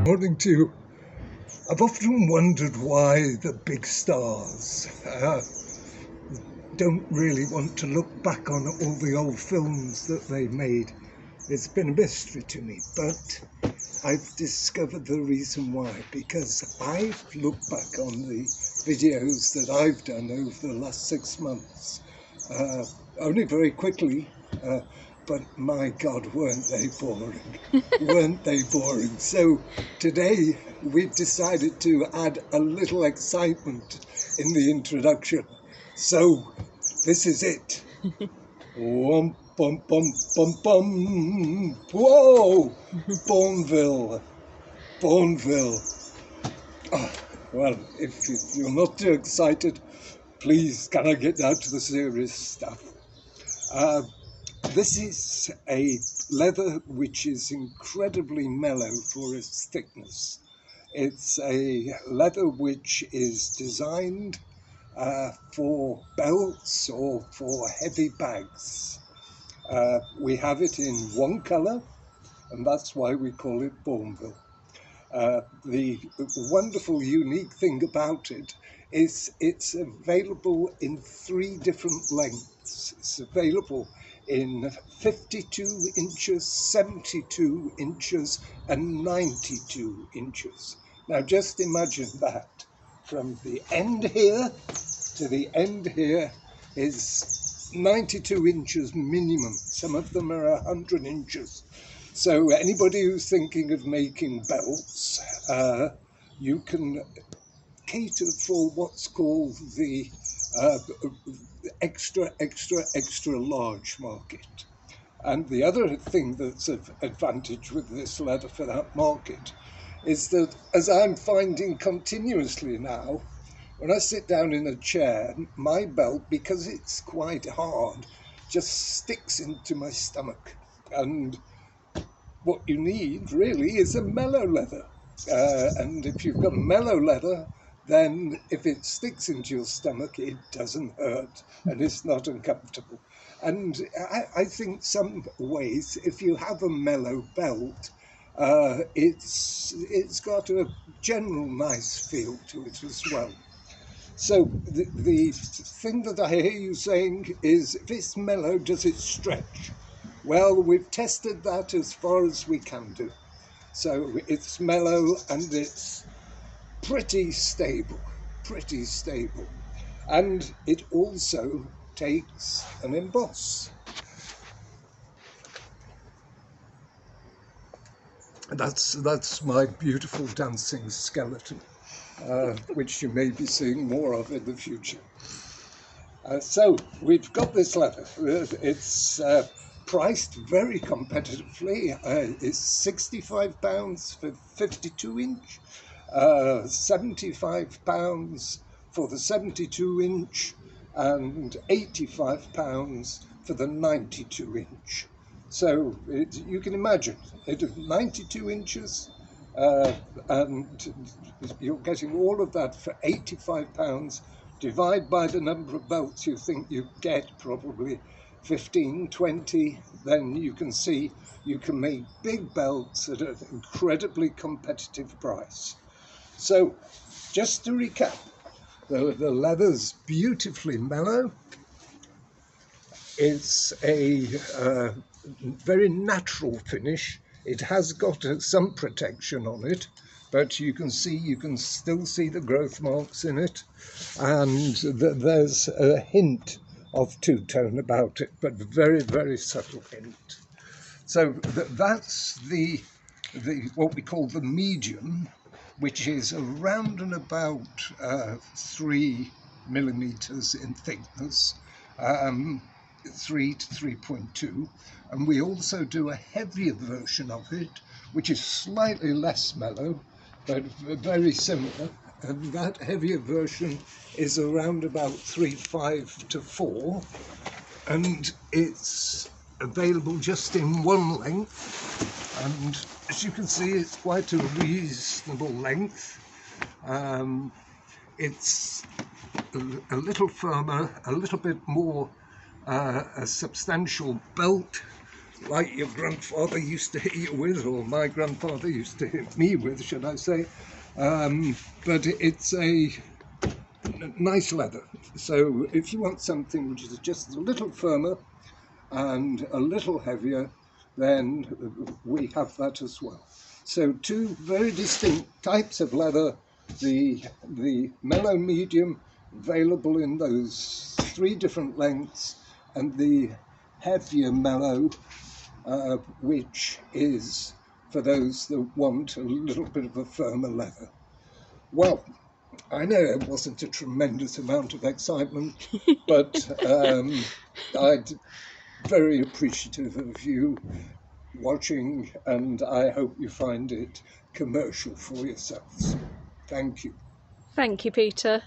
Morning to you. I've often wondered why the big stars don't really want to look back on all the old films that they made. It's been a mystery to me, but I've discovered the reason why, because I've looked back on the videos that I've done over the last 6 months, only very quickly, but my God, weren't they boring? Weren't they boring? So today we've decided to add a little excitement in the introduction. So this is it. Bum, bum, bum, bum, bum. Whoa! Bourneville. Oh, well, if you're not too excited, please can I get down to the serious stuff? This is a leather which is incredibly mellow for its thickness. It's a leather which is designed for belts or for heavy bags. We have it in one colour, and that's why we call it Bourneville. The wonderful, unique thing about it is it's available in 3 different lengths. It's available in 52 inches, 72 inches, and 92 inches. Now just imagine that. From the end here to the end here is 92 inches minimum. Some of them are 100 inches. So anybody who's thinking of making belts, you can cater for what's called the extra large market. And the other thing that's of advantage with this leather for that market is that, as I'm finding continuously now, when I sit down in a chair, my belt, because it's quite hard, just sticks into my stomach. And what you need really is a mellow leather. And if you've got mellow leather, then if it sticks into your stomach, it doesn't hurt and it's not uncomfortable. And I think some ways, if you have a mellow belt, it's got a general nice feel to it as well. So the thing that I hear you saying is, if it's mellow, does it stretch? Well, we've tested that as far as we can do. So it's mellow and it's pretty stable. And it also takes an emboss. That's my beautiful dancing skeleton, which you may be seeing more of in the future. So we've got this leather. It's priced very competitively. It's £65 for 52 inch, £75 for the 72 inch, and £85 for the 92 inch. So you can imagine it is 92 inches, and you're getting all of that for £85. Divide by the number of belts you think you get, probably 15, 20, then you can see you can make big belts at an incredibly competitive price. So just to recap, the leather's beautifully mellow. It's a very natural finish. It has got some protection on it, but you can still see the growth marks in it, and there's a hint of two-tone about it, but very, very subtle hint. So that's the what we call the medium, which is around and about 3 millimeters in thickness, 3 to 3.2, and we also do a heavier version of it, which is slightly less mellow, but very similar, and that heavier version is around about 3.5 to 4, and it's available just in one length, and as you can see, it's quite a reasonable length. It's a little firmer, a little bit more a substantial belt, like your grandfather used to hit you with, or my grandfather used to hit me with, should I say. But it's a nice leather. So if you want something which is just a little firmer and a little heavier, then we have that as well. So two very distinct types of leather. The mellow medium, available in those 3 different lengths, and the heavier mellow, which is for those that want a little bit of a firmer leather. Well, I know it wasn't a tremendous amount of excitement, but I'm very appreciative of you watching, and I hope you find it commercial for yourselves. Thank you. Thank you, Peter.